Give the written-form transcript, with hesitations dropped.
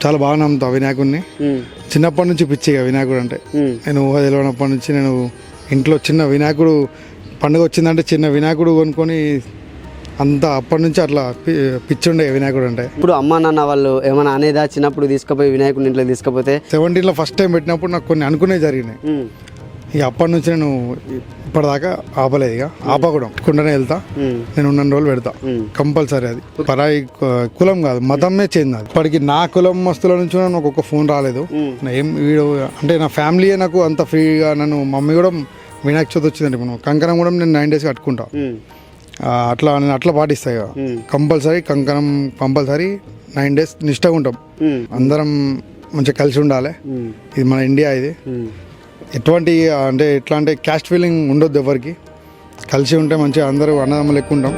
చాలా బాగా నమ్ముతా వినాయకుడిని. చిన్నప్పటి నుంచి పిచ్చిగా వినాయకుడు అంటే. నేను ఊహ తెలియనప్పటి నుంచి నేను ఇంట్లో చిన్న వినాయకుడు పండుగ వచ్చిందంటే చిన్న వినాయకుడు కొనుక్కొని అంతా అప్పటి నుంచి అట్లా పిచ్చి ఉండే వినాయకుడు అంటే. ఇప్పుడు అమ్మ నాన్న వాళ్ళు ఏమైనా అనేదా చిన్నప్పుడు తీసుకుపోయి వినాయకుడిని ఇంట్లో తీసుకపోతే? 17లో ఫస్ట్ టైం పెట్టినప్పుడు నాకు కొన్ని అనుకునే జరిగినాయి. ఇక అప్పటి నుంచి నేను ఇప్పటిదాకా ఆపలేదు. ఇక ఆపకూడదు కుండనే వెళ్తా. నేను ఉన్న రోజులు పెడతా కంపల్సరీ. అది పరాయి కులం కాదు, మతమే చేంజ్. అది ఇప్పటికి నా కులం మస్తుల నుంచి నాకు ఒక ఫోన్ రాలేదు. ఏం వీడు అంటే నా ఫ్యామిలీయే నాకు అంత ఫ్రీగా. నన్ను మమ్మీ కూడా వినాయక చవితి వచ్చిందంటే మనం కంకణం కూడా నేను 9 days కట్టుకుంటా. అట్లా నేను అట్లా పాటిస్తా. ఇక కంపల్సరీ కంకణం కంపల్సరీ 9 days నిష్టగా ఉంటాం. అందరం మంచిగా కలిసి ఉండాలి. ఇది మన ఇండియా. ఇది ఎటువంటి అంటే ఎట్లా అంటే క్యాస్ట్ ఫీలింగ్ ఉండొద్దు ఎవరికి. కలిసి ఉంటే మంచిగా అందరూ అన్నదమ్ములు ఎక్కువ ఉంటాం.